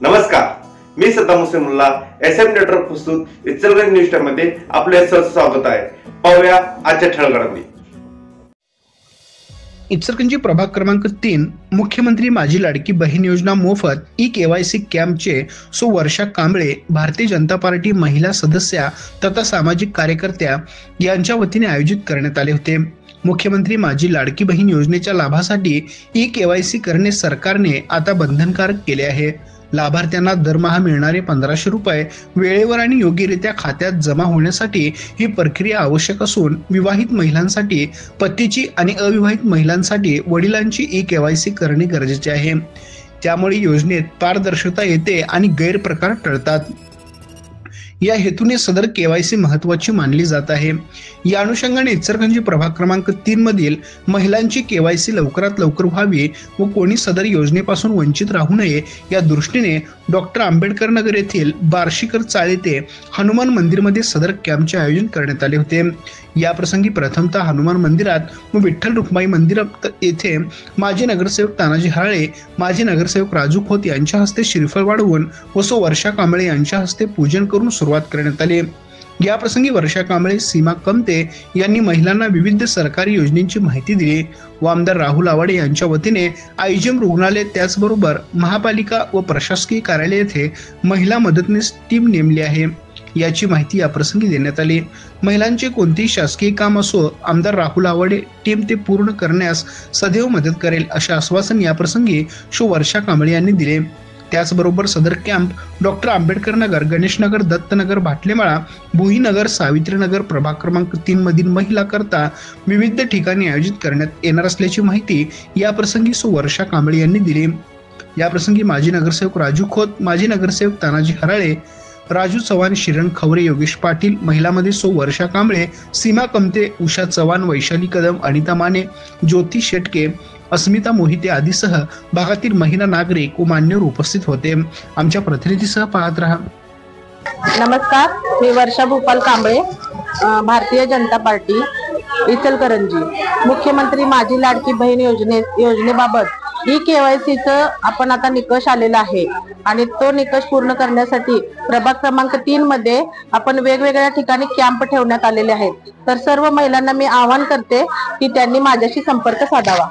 नमस्कार, मी Saddam Hussain Mulla SM network प्रस्तुत Ichalkaranji news time मध्ये आपले सहर्ष स्वागत आहे। पाहूया आजच्या ठळक घडामोडी। इचलकरंजी प्रभाग क्रमांक 3 मुख्यमंत्री माझी लाडकी बहीण योजना मोफत KYC कॅम्पचे वर्षा कांबळे भारतीय जनता पार्टी महिला सदस्या तथा सामाजिक कार्यकर्त्या यांच्या वतीने आयोजित करण्यात आले होते। मुख्यमंत्री माझी लाडकी बहीण योजनेच्या लाभासाठी KYC करणे सरकारने आता बंधनकारक केले आहे। लाभार्थ्यांना दरमहा मिळणारे 1500 रुपये वेळेवर आणि योग्यरित्या खात्यात जमा होण्यासाठी ही प्रक्रिया आवश्यक असून विवाहित महिलांसाठी पतीची आणि अविवाहित महिलांसाठी वडिलांची KYC करणे गरजेचे आहे। त्यामुळे योजनेत पारदर्शकता येते आणि गैरप्रकार टळतात। या हेतूने सदर KYC महत्त्वाची मानली जात आहे। या अनुषंगाने इचलकरंजी प्रभाग क्रमांक 3 मधील महिलांची KYC लवकरात लवकर व्हावी व कोणी सदर योजनेपासून वंचित राहू नये या दृष्टीने डॉक्टर आंबेडकर नगर येथील बार्शीकर चाळ येथे हनुमान मंदिरमध्ये सदर कॅम्पचे आयोजन करण्यात आले होते। या प्रसंगी प्रथमतः हनुमान मंदिरात व विठ्ठल रुक्माई मंदिरात येथे माजी नगरसेवक तानाजी हराळे, माजी नगरसेवक राजू खोत यांच्या हस्ते श्रीफळ वाढवून व वर्षा कांबळे यांच्या हस्ते पूजन करून सुरुवात करण्यात आली। या प्रसंगी वर्षा कांबळे, सीमा कमते यांनी महिलांना विविध सरकारी योजनांची माहिती दिली व आमदार राहुल आवाडे यांच्या वतीने IGM रुग्णालय त्याचबरोबर महापालिका व प्रशासकीय कार्यालय येथे महिला मदतनीस टीम नेमली आहे याची माहिती या प्रसंगी देण्यात आली। महिलांचे कोणतेही शासकीय काम असो, आमदार राहुल आवाडे टीम ते पूर्ण करण्यास सदैव मदत करेल असे आश्वासन या प्रसंगी वर्षा कांबळे यांनी दिले। त्याचबरोबर सदर कॅम्प डॉक्टर आंबेडकर नगर, गणेश नगर, दत्तनगर, भाटलेमाळा, भुईनगर, सावित्रीनगर प्रभाग क्रमांक 3 मधील महिला करता विविध ठिकाणी आयोजित करण्यात येणार असल्याची माहिती या प्रसंगी वर्षा कांबळे यांनी दिली। या प्रसंगी माजी नगरसेवक राजू खोत, माजी नगरसेवक तानाजी हराळे, राजू चव्हाण, शिरण खवरे, योगेश पाटील, महिलांमध्ये वर्षा कांबळे, सीमा कमते, उषा चव्हाण, वैशाली कदम, अनिता माने, ज्योती शेटके, अस्मिता मोहिते आदीसह भागातील महिला नागरिक व मान्यवर उपस्थित होते। आमच्या प्रतिनिधीसह पाहत रहा। नमस्कार, मी वर्षा भूपाल कांबळे, भारतीय जनता पार्टी इचलकरंजी। मुख्यमंत्री माझी लाडकी बहीण योजनेबाबत KYCचं आपण आता निकष आलेला आहे आणि तो निकष पूर्ण करण्यासाठी प्रभाग क्रमांक 3 मध्ये आपण वेगवेगळ्या ठिकाणी कॅम्प ठेवण्यात आलेले आहेत। तर सर्व महिलांना मी आवाहन करते की त्यांनी माझ्याशी संपर्क साधावा।